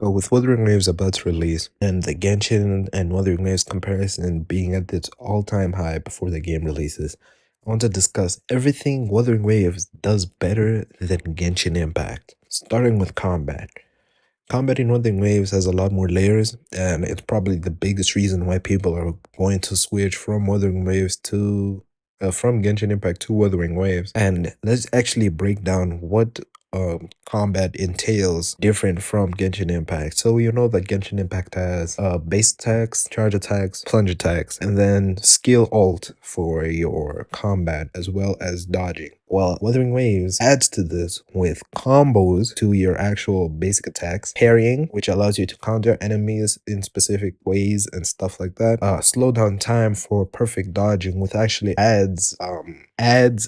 So with Wuthering Waves about to release, and the Genshin and Wuthering Waves comparison being at its all-time high before the game releases, I want to discuss everything Wuthering Waves does better than Genshin Impact, starting with combat. Combat in Wuthering Waves has a lot more layers, and it's probably the biggest reason why people are going to switch from Wuthering Waves to from Genshin Impact to Wuthering Waves. And let's actually break down what combat entails different from Genshin Impact. So you know that Genshin Impact has base attacks, charge attacks, plunge attacks, and then skill alt for your combat as well as dodging. Well, Wuthering Waves adds to this with combos to your actual basic attacks, parrying, which allows you to counter enemies in specific ways and stuff like that. Slow down time for perfect dodging, which actually adds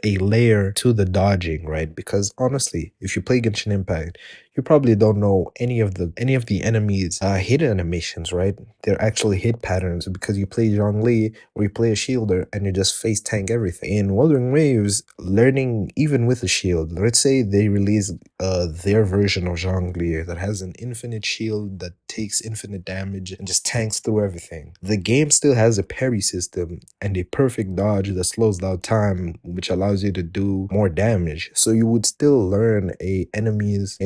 a layer to the dodging, right? Because honestly, if you play Genshin Impact, you probably don't know any of the enemies' hit animations, right? They're actually hit patterns because you play Zhongli or you play a shielder and you just face tank everything. In Wuthering Waves, learning even with a shield, let's say they release their version of Zhongli that has an infinite shield that takes infinite damage and just tanks through everything. The game still has a parry system and a perfect dodge that slows down time, which allows you to do more damage. So you would still learn an enemy's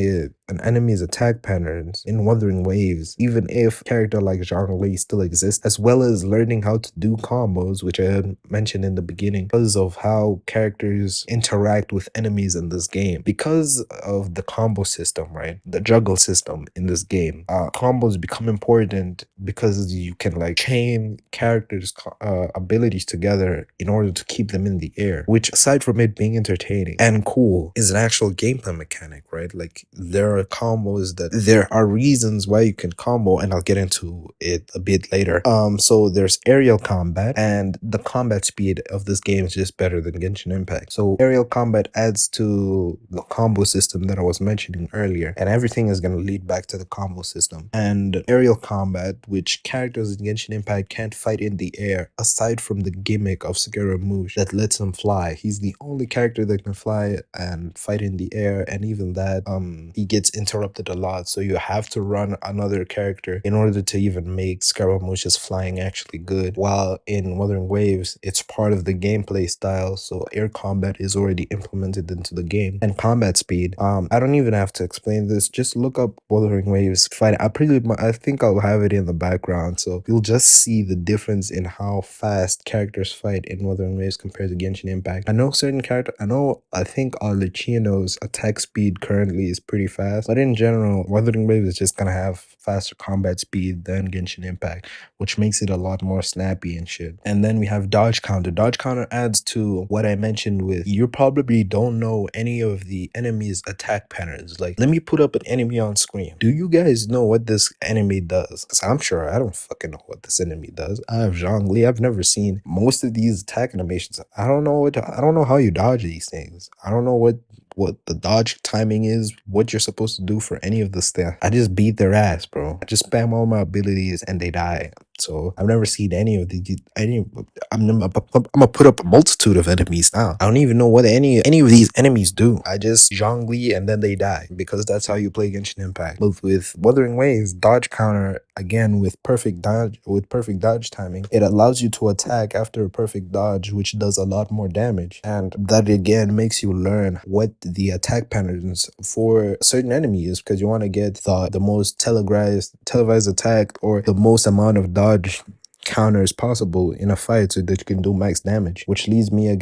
attack patterns in Wuthering Waves, even if a character like Zhongli still exists, as well as learning how to do combos, which I had mentioned in the beginning, because of how characters interact with enemies in this game. Because of the combo system, right? The juggle system in this game. Combos become important because you can like chain characters' abilities together in order to keep them in the air, which aside from it being entertaining and cool, is an actual gameplay mechanic, right? Like there are combos there are reasons why you can combo, and I'll get into it a bit later. So there's aerial combat, and the combat speed of this game is just better than Genshin Impact. So aerial combat adds to the combo system that I was mentioning earlier, and everything is going to lead back to the combo system. And aerial combat, which characters in Genshin Impact can't fight in the air, aside from the gimmick of Scaramouche that lets him fly. He's the only character that can fly and fight in the air, and even that, he gets interrupted a lot, so you have to run another character in order to even make Scaramouche's flying actually good. While in Wuthering Waves, it's part of the gameplay style, so air combat is already implemented into the game. And combat speed, I don't even have to explain this. Just look up Wuthering Waves fight. I think I'll have it in the background, so you'll just see the difference in how fast characters fight in Wuthering Waves compared to Genshin Impact. I think Arlecchino's attack speed currently is pretty fast, but in general, Wuthering Waves is just gonna have faster combat speed than Genshin Impact, which makes it a lot more snappy and shit. And then we have dodge counter. Dodge counter adds to what I mentioned with you probably don't know any of the enemy's attack patterns. Like, let me put up an enemy on screen. Do you guys know what this enemy does? Because I'm sure I don't fucking know what this enemy does. I have Zhongli. I've never seen most of these attack animations. I don't know how you dodge these things. I don't know what the dodge timing is, what you're supposed to do for any of this stuff. I just beat their ass, bro. I just spam all my abilities and they die. So I've never seen any of these. I'm gonna put up a multitude of enemies now. I don't even know what any of these enemies do. I just Zhongli and then they die, because that's how you play Genshin Impact. But with Wuthering Waves, dodge counter, again with perfect dodge timing, it allows you to attack after a perfect dodge, which does a lot more damage, and that again makes you learn what the attack patterns for certain enemies, because you want to get the most televised attack or the most amount of dodge counters possible in a fight so that you can do max damage, which leads me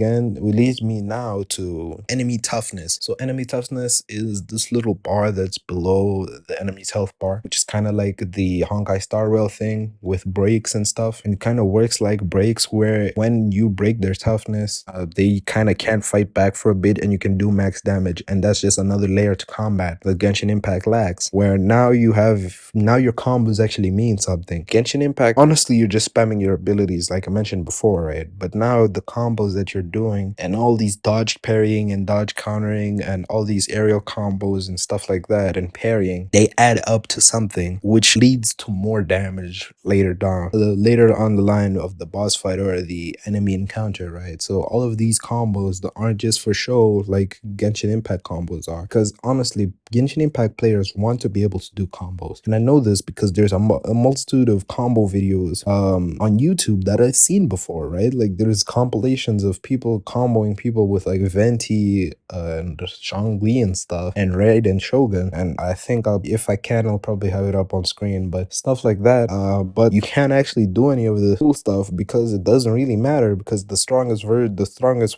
now to enemy toughness. So enemy toughness is this little bar that's below the enemy's health bar, which is kind of like the Honkai Star Rail thing with breaks and stuff, and it kind of works like breaks, where when you break their toughness, they kind of can't fight back for a bit and you can do max damage. And that's just another layer to combat that Genshin Impact lacks, where now your combos actually mean something. Genshin Impact, honestly, you're just spamming your abilities like I mentioned before, right? But now the combos that you're doing and all these dodge parrying and dodge countering and all these aerial combos and stuff like that and parrying, they add up to something which leads to more damage later on the line of the boss fight or the enemy encounter, right? So all of these combos that aren't just for show like Genshin Impact combos are, because honestly, Genshin Impact players want to be able to do combos, and I know this because there's a multitude of combo videos on YouTube that I've seen before, right? Like there's compilations of people comboing people with like Venti and Zhongli and stuff, and Raid and Shogun, and I think if I can, I'll probably have it up on screen, but stuff like that. But you can't actually do any of the cool stuff because it doesn't really matter, because the strongest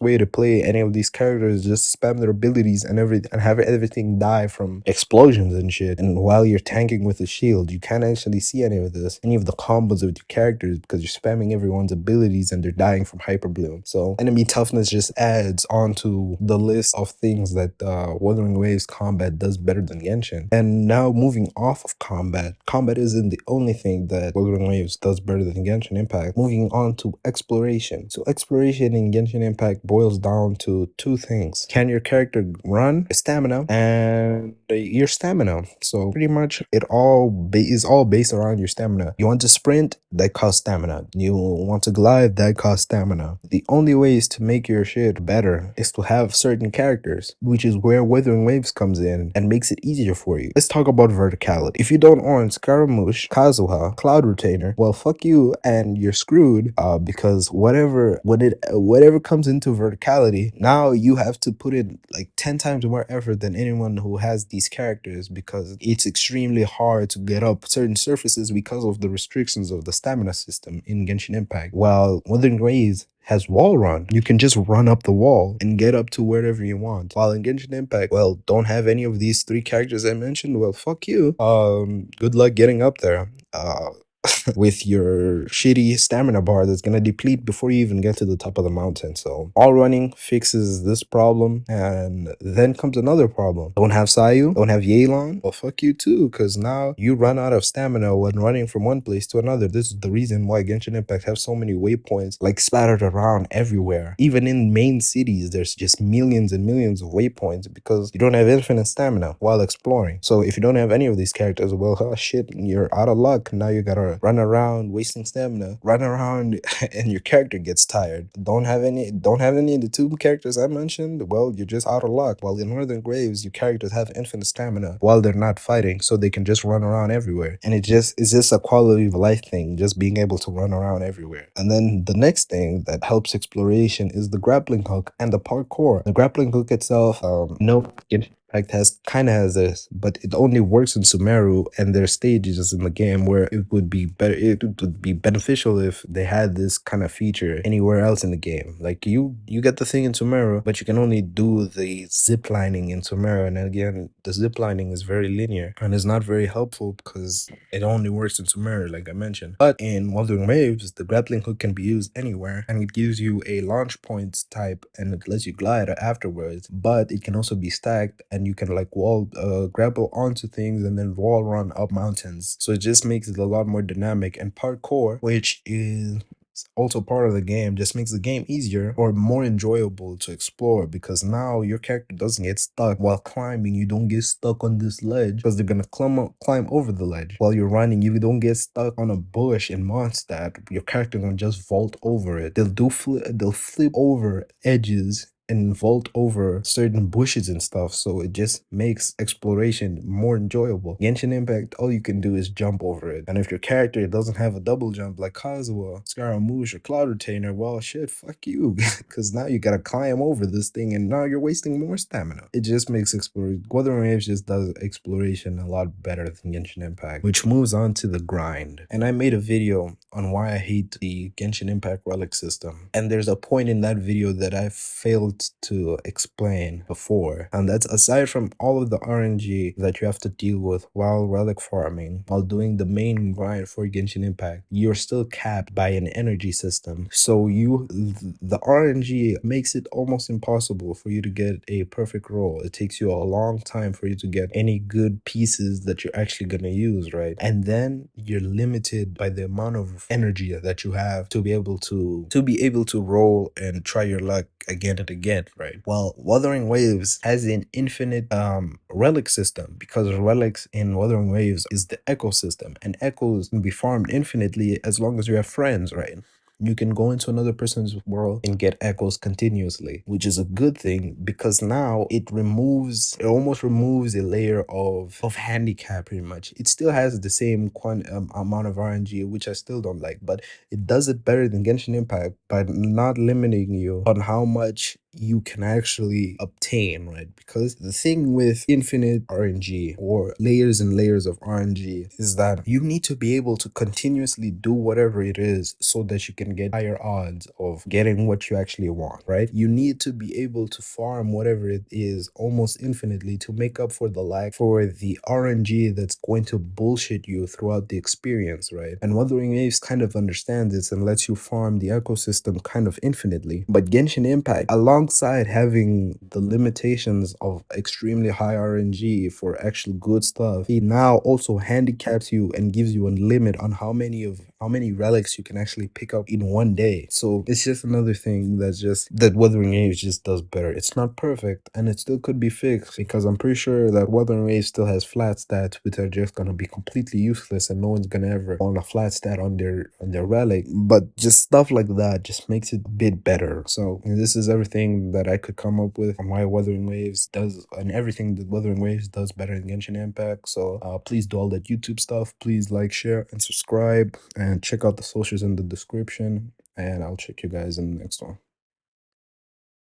way to play any of these characters is just spam their abilities and have everything die from explosions and shit. And while you're tanking with a shield, you can't actually see any of the combos of your characters because you're spamming everyone's abilities and they're dying from hyper bloom. So enemy toughness just adds onto the list of things that Wuthering Waves combat does better than Genshin. And now moving off of combat isn't the only thing that Wuthering Waves does better than Genshin Impact. Moving on to exploration. So exploration in Genshin Impact boils down to two things. Can your character run? Stamina. And your stamina. So pretty much it is all based around your stamina. You want to sprint? That costs stamina. You want to glide? That costs stamina. The only ways to make your shit better is to have certain characters, which is where Wuthering Waves comes in and makes it easier for you. Let's talk about verticality. If you don't own Scaramouche, Kazuha, Cloud Retainer, well, fuck you and you're screwed, because whatever comes into verticality, now you have to put in like 10 times more effort than anyone who has these characters, because it's extremely hard to get up certain surfaces because of the restrictions of the stamina system in Genshin Impact. While Wuthering Waves has wall run. You can just run up the wall and get up to wherever you want. While in Genshin Impact, well, don't have any of these three characters I mentioned, well, fuck you. Good luck getting up there. With your shitty stamina bar that's gonna deplete before you even get to the top of the mountain. So all running fixes this problem, and then comes another problem. Don't have Sayu, don't have Yelan, well fuck you too, because now you run out of stamina when running from one place to another. This is the reason why Genshin Impact have so many waypoints like splattered around everywhere. Even in main cities, there's just millions and millions of waypoints because you don't have infinite stamina while exploring. So if you don't have any of these characters, well, oh shit, you're out of luck. Now you gotta run around wasting stamina, run around and your character gets tired. Don't have any of the two characters I mentioned, well, you're just out of luck. While in Northern Graves, your characters have infinite stamina while they're not fighting, so they can just run around everywhere. And it's just a quality of life thing, just being able to run around everywhere. And then the next thing that helps exploration is the grappling hook and the parkour. The grappling hook itself, Impact has this, but it only works in Sumeru and their stages in the game, where it would be beneficial if they had this kind of feature anywhere else in the game. Like you get the thing in Sumeru, but you can only do the zip lining in Sumeru, and again, the zip lining is very linear and is not very helpful because it only works in Sumeru, like I mentioned. But in Wuthering Waves, the grappling hook can be used anywhere, and it gives you a launch points type, and it lets you glide afterwards. But it can also be stacked, and you can like grapple onto things and then wall run up mountains. So it just makes it a lot more dynamic. And parkour, which is also part of the game, just makes the game easier or more enjoyable to explore, because now your character doesn't get stuck while climbing. You don't get stuck on this ledge because they're gonna climb over the ledge. While you're running, you don't get stuck on a bush in Mondstadt. Your character gonna just vault over it. They'll flip over edges and vault over certain bushes and stuff, so it just makes exploration more enjoyable. Genshin Impact, all you can do is jump over it, and if your character doesn't have a double jump like Kazuha, Scaramouche, or Cloud Retainer, well shit, fuck you, because now you gotta climb over this thing, and now you're wasting more stamina. It just makes exploration. Wuthering Waves just does exploration a lot better than Genshin Impact, which moves on to the grind. And I made a video on why I hate the Genshin Impact relic system, and there's a point in that video that I failed attempt to explain before, and that's aside from all of the RNG that you have to deal with while relic farming, while doing the main grind for Genshin Impact, you're still capped by an energy system. So the RNG makes it almost impossible for you to get a perfect roll. It takes you a long time for you to get any good pieces that you're actually gonna use, right? And then you're limited by the amount of energy that you have to be able to roll and try your luck again and again, right? Well, Wuthering Waves has an infinite relic system, because relics in Wuthering Waves is the ecosystem, and echoes can be farmed infinitely as long as you have friends, right? You can go into another person's world and get echoes continuously, which is a good thing, because now it almost removes a layer of handicap. Pretty much, it still has the same amount of RNG, which I still don't like, but it does it better than Genshin Impact by not limiting you on how much you can actually obtain, right? Because the thing with infinite RNG or layers and layers of RNG is that you need to be able to continuously do whatever it is so that you can get higher odds of getting what you actually want, right? You need to be able to farm whatever it is almost infinitely to make up for the RNG that's going to bullshit you throughout the experience, right? And Wuthering Waves kind of understands this and lets you farm the ecosystem kind of infinitely. But Genshin Impact, alongside having the limitations of extremely high RNG for actual good stuff, he now also handicaps you and gives you a limit on how many relics you can actually pick up in one day. So it's just another thing that Wuthering Waves just does better. It's not perfect, and it still could be fixed, because I'm pretty sure that Wuthering Waves still has flat stats which are just gonna be completely useless, and no one's gonna ever want a flat stat on their relic. But just stuff like that just makes it a bit better. So this is everything that I could come up with on why Wuthering Waves does, and everything that Wuthering Waves does better than Genshin Impact. So please do all that YouTube stuff. Please like, share, and subscribe, and check out the socials in the description. And I'll check you guys in the next one.